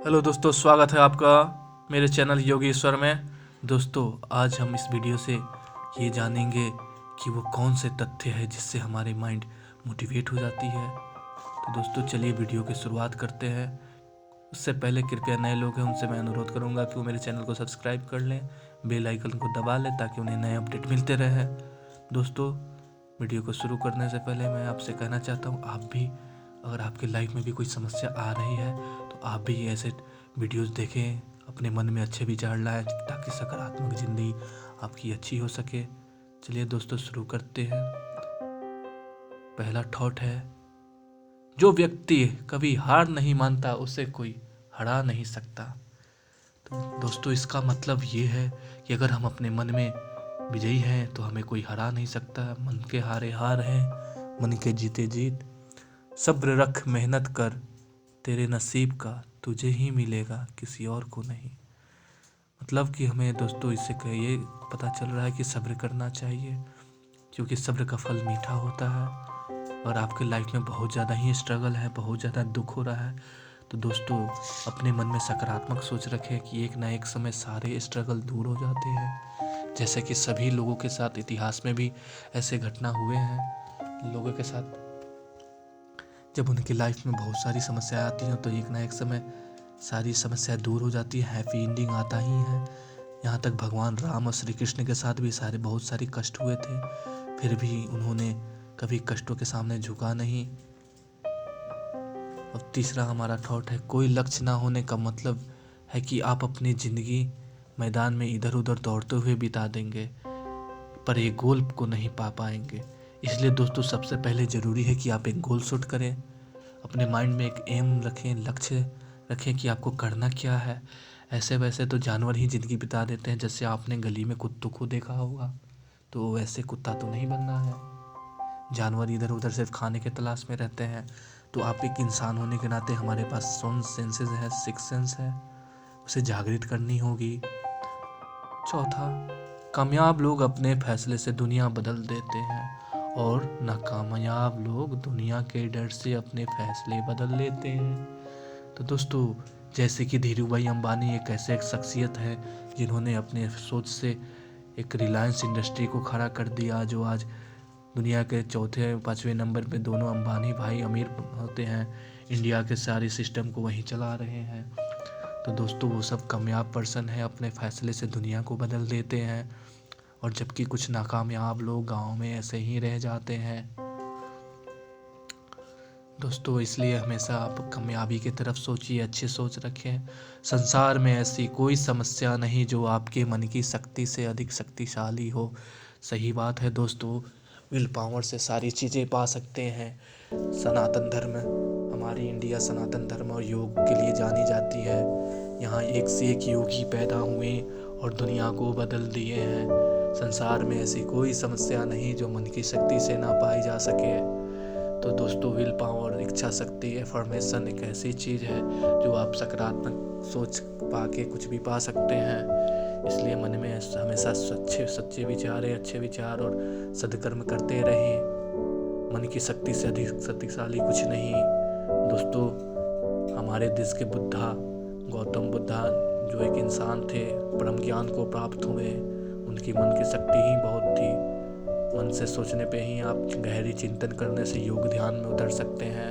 Hello दोस्तों, स्वागत है आपका मेरे चैनल योगेश्वर में। दोस्तों, आज हम इस वीडियो से ये जानेंगे कि वो कौन से तथ्य है जिससे हमारी माइंड मोटिवेट हो जाती है। तो दोस्तों, चलिए वीडियो की शुरुआत करते हैं। उससे पहले कृपया नए लोग हैं उनसे मैं अनुरोध करूंगा कि वो मेरे चैनल को सब्सक्राइब कर लें, बेल आइकन को दबा लें ताकि उन्हें नए अपडेट मिलते रहे। दोस्तों, वीडियो को शुरू करने से पहले मैं आपसे कहना चाहता हूँ, आप भी अगर आपकी लाइफ में भी कोई समस्या आ रही है तो आप भी ऐसे वीडियोस देखें, अपने मन में अच्छे विचार लाएं ताकि सकारात्मक ज़िंदगी आपकी अच्छी हो सके। चलिए दोस्तों, शुरू करते हैं। पहला थॉट है, जो व्यक्ति कभी हार नहीं मानता उसे कोई हरा नहीं सकता। तो दोस्तों, इसका मतलब ये है कि अगर हम अपने मन में विजयी हैं तो हमें कोई हरा नहीं सकता। मन के हारे हार हैं, मन के जीते जीत। सब्र रख, मेहनत कर, तेरे नसीब का तुझे ही मिलेगा, किसी और को नहीं। मतलब कि हमें दोस्तों इससे ये पता चल रहा है कि सब्र करना चाहिए, क्योंकि सब्र का फल मीठा होता है। और आपके लाइफ में बहुत ज़्यादा ही स्ट्रगल है, बहुत ज़्यादा दुख हो रहा है, तो दोस्तों अपने मन में सकारात्मक सोच रखें कि एक ना एक समय सारे स्ट्रगल दूर हो जाते हैं। जैसे कि सभी लोगों के साथ इतिहास में भी ऐसे घटना हुए हैं। लोगों के साथ जब उनकी लाइफ में बहुत सारी समस्याएं आती हैं तो एक ना एक समय सारी समस्याएं दूर हो जाती है, हैप्पी एंडिंग आता ही है। यहाँ तक भगवान राम और श्री कृष्ण के साथ भी बहुत सारे कष्ट हुए थे, फिर भी उन्होंने कभी कष्टों के सामने झुका नहीं। और तीसरा हमारा थॉट है, कोई लक्ष्य ना होने का मतलब है कि आप अपनी ज़िंदगी मैदान में इधर उधर दौड़ते हुए बिता देंगे पर एक गोल को नहीं पा पाएंगे। इसलिए दोस्तों, सबसे पहले ज़रूरी है कि आप एक गोल सेट करें, अपने माइंड में एक एम रखें, लक्ष्य रखें कि आपको करना क्या है। ऐसे वैसे तो जानवर ही ज़िंदगी बिता देते हैं, जैसे आपने गली में कुत्तों को देखा होगा, तो वैसे कुत्ता तो नहीं बनना है। जानवर इधर उधर सिर्फ खाने के तलाश में रहते हैं, तो आप एक इंसान होने के नाते हमारे पास सेंसेस है, सिक्स सेंस है, उसे जागृत करनी होगी। चौथा, कामयाब लोग अपने फैसले से दुनिया बदल देते हैं और नाकामयाब लोग दुनिया के डर से अपने फैसले बदल लेते हैं। तो दोस्तों, जैसे कि धीरू भाई अंबानी एक ऐसे एक शख्सियत है जिन्होंने अपने सोच से एक रिलायंस इंडस्ट्री को खड़ा कर दिया, जो आज दुनिया के चौथे पाँचवें नंबर पे दोनों अंबानी भाई अमीर होते हैं, इंडिया के सारे सिस्टम को वहीं चला रहे हैं। तो दोस्तों, वो सब कामयाब पर्सन है, अपने फैसले से दुनिया को बदल देते हैं, और जबकि कुछ नाकामयाब लोग गाँव में ऐसे ही रह जाते हैं। दोस्तों, इसलिए हमेशा आप कामयाबी की तरफ सोचिए, अच्छी सोच रखें। संसार में ऐसी कोई समस्या नहीं जो आपके मन की शक्ति से अधिक शक्तिशाली हो। सही बात है दोस्तों, विल पावर से सारी चीज़ें पा सकते हैं। सनातन धर्म, हमारी इंडिया सनातन धर्म और योग के लिए जानी जाती है। यहाँ एक से एक योगी पैदा हुए और दुनिया को बदल दिए हैं। संसार में ऐसी कोई समस्या नहीं जो मन की शक्ति से ना पाई जा सके। तो दोस्तों, विल पावर, इच्छा शक्ति, एफर्मेशन एक ऐसी चीज़ है जो आप सकारात्मक सोच पा के कुछ भी पा सकते हैं। इसलिए मन में हमेशा सच्चे विचार, अच्छे विचार और सद्कर्म करते रहें। मन की शक्ति से अधिक शक्तिशाली कुछ नहीं। दोस्तों, हमारे देश के बुद्धा, गौतम बुद्धा, जो एक इंसान थे, परम ज्ञान को प्राप्त हुए, उनकी मन की शक्ति ही बहुत थी। मन से सोचने पे ही आप गहरी चिंतन करने से योग ध्यान में उतर सकते हैं,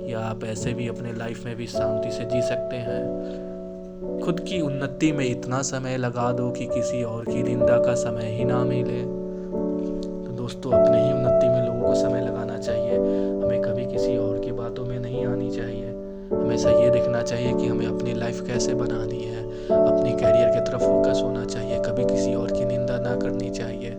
या आप ऐसे भी अपने लाइफ में भी शांति से जी सकते हैं। खुद की उन्नति में इतना समय लगा दो कि किसी और की निंदा का समय ही ना मिले। तो दोस्तों, अपने ही उन्नति में लोगों को समय लगाना चाहिए, हमें कभी किसी और की बातों में नहीं आनी चाहिए। हमेशा ये देखना चाहिए कि हमें अपनी लाइफ कैसे बनानी है, अपनी कैरियर की तरफ फोकस होना चाहिए, कभी किसी और की निंदा ना करनी चाहिए,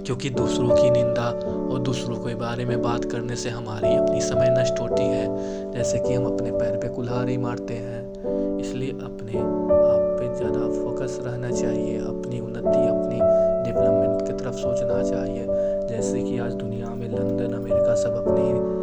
क्योंकि दूसरों की निंदा और दूसरों के बारे में बात करने से हमारी अपनी समय नष्ट होती है, जैसे कि हम अपने पैर पे कुल्हाड़ी मारते हैं। इसलिए अपने आप पे ज़्यादा फोकस रहना चाहिए, अपनी उन्नति, अपनी डेवलपमेंट की तरफ सोचना चाहिए। जैसे कि आज दुनिया में लंदन, अमेरिका सब अपनी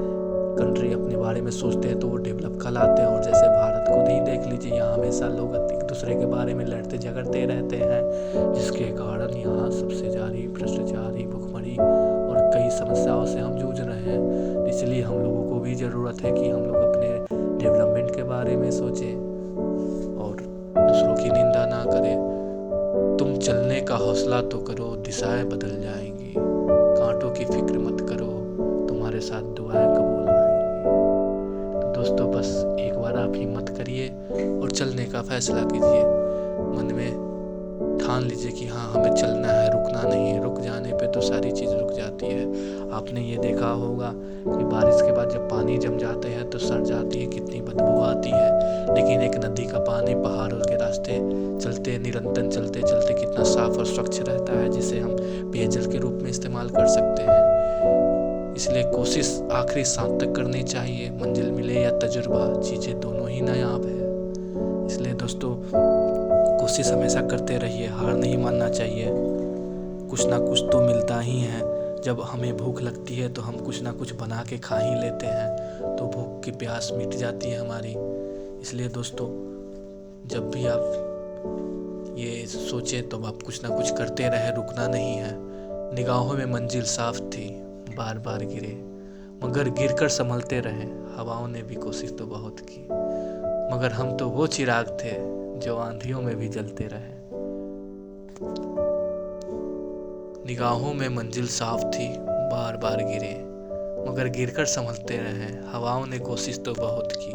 कंट्री अपने बारे में सोचते हैं तो वो डेवलप कहलाते हैं, और जैसे भारत को ही देख लीजिए, यहाँ हमेशा लोग एक दूसरे के बारे में लड़ते झगड़ते रहते हैं, जिसके कारण यहाँ सबसे जारी भ्रष्टाचारी, भुखमरी और कई समस्याओं से हम जूझ रहे हैं। इसलिए हम लोगों को भी ज़रूरत है कि हम लोग अपने डेवलपमेंट के बारे में सोचे और दूसरों की निंदा ना करे। तुम चलने का हौसला तो करो, दिशाएं बदल जाएंगी। कांटों की फिक्र मत करो, तुम्हारे साथ दुआएं कबूल आएंगी। तो दोस्तों बस एक बार आप हिम्मत करिए और चलने का फैसला कीजिए। मन में ठान लीजिए कि हाँ हमें चलना है, रुकना नहीं है। रुक जाने पे तो सारी चीज़ रुक जाती है। आपने ये देखा होगा कि बारिश के बाद जब पानी जम जाते हैं तो सड़ जाती है, कितनी बदबू आती है। लेकिन एक नदी का पानी पहाड़ों के रास्ते चलते निरंतर चलते चलते कितना साफ और स्वच्छ रहता है, जिसे हम पेयजल के रूप में इस्तेमाल कर सकते हैं। इसलिए कोशिश आखिरी सांस तक करनी चाहिए। मंजिल मिले या तजुर्बा, चीज़ें दोनों ही नायाब है। इसलिए दोस्तों कोशिश हमेशा करते रहिए, हार नहीं मानना चाहिए। कुछ ना कुछ तो मिलता ही है। जब हमें भूख लगती है तो हम कुछ ना कुछ बना के खा ही लेते हैं, तो भूख की प्यास मिट जाती है हमारी। इसलिए दोस्तों जब भी आप ये सोचें तो आप कुछ ना कुछ करते रहे, रुकना नहीं है। निगाहों में मंजिल साफ थी, बार बार गिरे मगर गिरकर संभलते रहे। हवाओं ने भी कोशिश तो बहुत की, मगर हम तो वो चिराग थे जो आंधियों में भी जलते रहे। निगाहों में मंजिल साफ थी, बार बार गिरे मगर गिरकर संभलते रहे। हवाओं ने कोशिश तो बहुत की,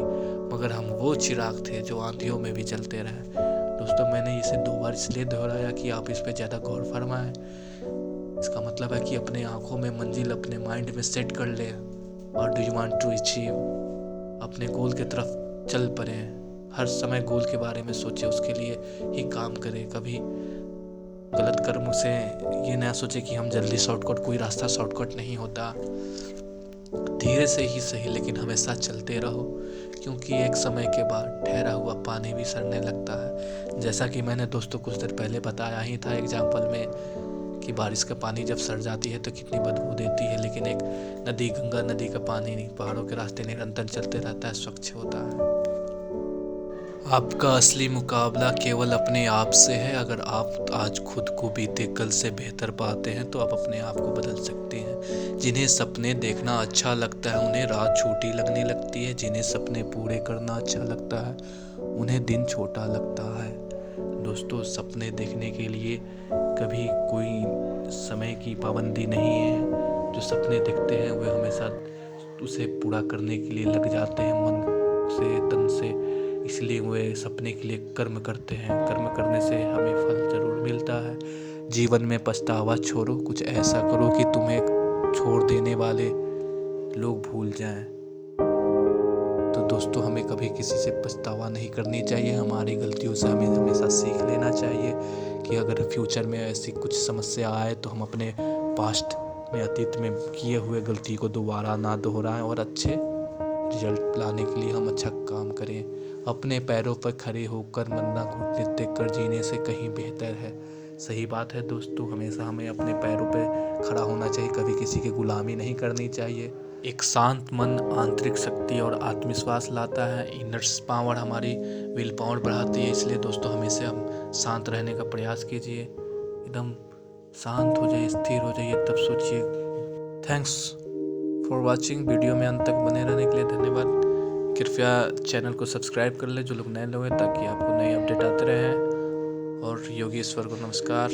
मगर हम वो चिराग थे जो आंधियों में भी जलते रहे। दोस्तों मैंने इसे 2 बार इसलिए दोहराया कि आप इस पे ज़्यादा गौर फरमाएं। इसका मतलब है कि अपने आंखों में मंजिल अपने माइंड में सेट कर ले और do you want to achieve, अपने गोल की तरफ चल पड़े। हर समय गोल के बारे में सोचे, उसके लिए ही काम करें। कभी गलत कर्म से ये ना सोचे कि हम जल्दी शॉर्टकट, कोई रास्ता शॉर्टकट नहीं होता। धीरे से ही सही लेकिन हमेशा चलते रहो, क्योंकि एक समय के बाद ठहरा हुआ पानी भी सड़ने लगता है। जैसा कि मैंने दोस्तों कुछ देर पहले बताया ही था एग्जाम्पल में कि बारिश का पानी जब सड़ जाती है तो कितनी बदबू देती है, लेकिन एक नदी, गंगा नदी का पानी पहाड़ों के रास्ते निरंतर चलते रहता है, स्वच्छ होता है। आपका असली मुकाबला केवल अपने आप से है। अगर आप आज खुद को बीते कल से बेहतर पाते हैं तो आप अपने आप को बदल सकते हैं। जिन्हें सपने देखना अच्छा लगता है उन्हें रात छोटी लगने लगती है। जिन्हें सपने पूरे करना अच्छा लगता है उन्हें दिन छोटा लगता है। दोस्तों सपने देखने के लिए कभी कोई समय की पाबंदी नहीं है। जो सपने देखते हैं वे हमेशा उसे पूरा करने के लिए लग जाते हैं, मन से तन से। इसलिए वे सपने के लिए कर्म करते हैं। कर्म करने से हमें फल जरूर मिलता है। जीवन में पछतावा छोड़ो, कुछ ऐसा करो कि तुम्हें छोड़ देने वाले लोग भूल जाएं। तो दोस्तों हमें कभी किसी से पछतावा नहीं करनी चाहिए। हमारी गलतियों से हमें हमेशा सीख लेना चाहिए कि अगर फ्यूचर में ऐसी कुछ समस्या आए तो हम अपने पास्ट में, अतीत में किए हुए गलती को दोबारा ना दोहराएं और अच्छे रिजल्ट लाने के लिए हम अच्छा काम करें। अपने पैरों पर खड़े होकर मरना घुटने टेक कर जीने से कहीं बेहतर है। सही बात है दोस्तों, हमेशा हमें अपने पैरों पर खड़ा होना चाहिए, कभी किसी की गुलामी नहीं करनी चाहिए। एक शांत मन आंतरिक शक्ति और आत्मविश्वास लाता है। इनर पावर हमारी विल पावर बढ़ाती है। इसलिए दोस्तों हमेशा हम शांत रहने का प्रयास कीजिए, एकदम शांत हो जाइए, स्थिर हो जाइए, तब सोचिए। Thanks for watching. वीडियो में अंत तक बने रहने के लिए धन्यवाद। कृपया चैनल को सब्सक्राइब कर ले जो लोग नए लोग हैं, ताकि आपको नए अपडेट आते रहें। और योगेश्वर को नमस्कार।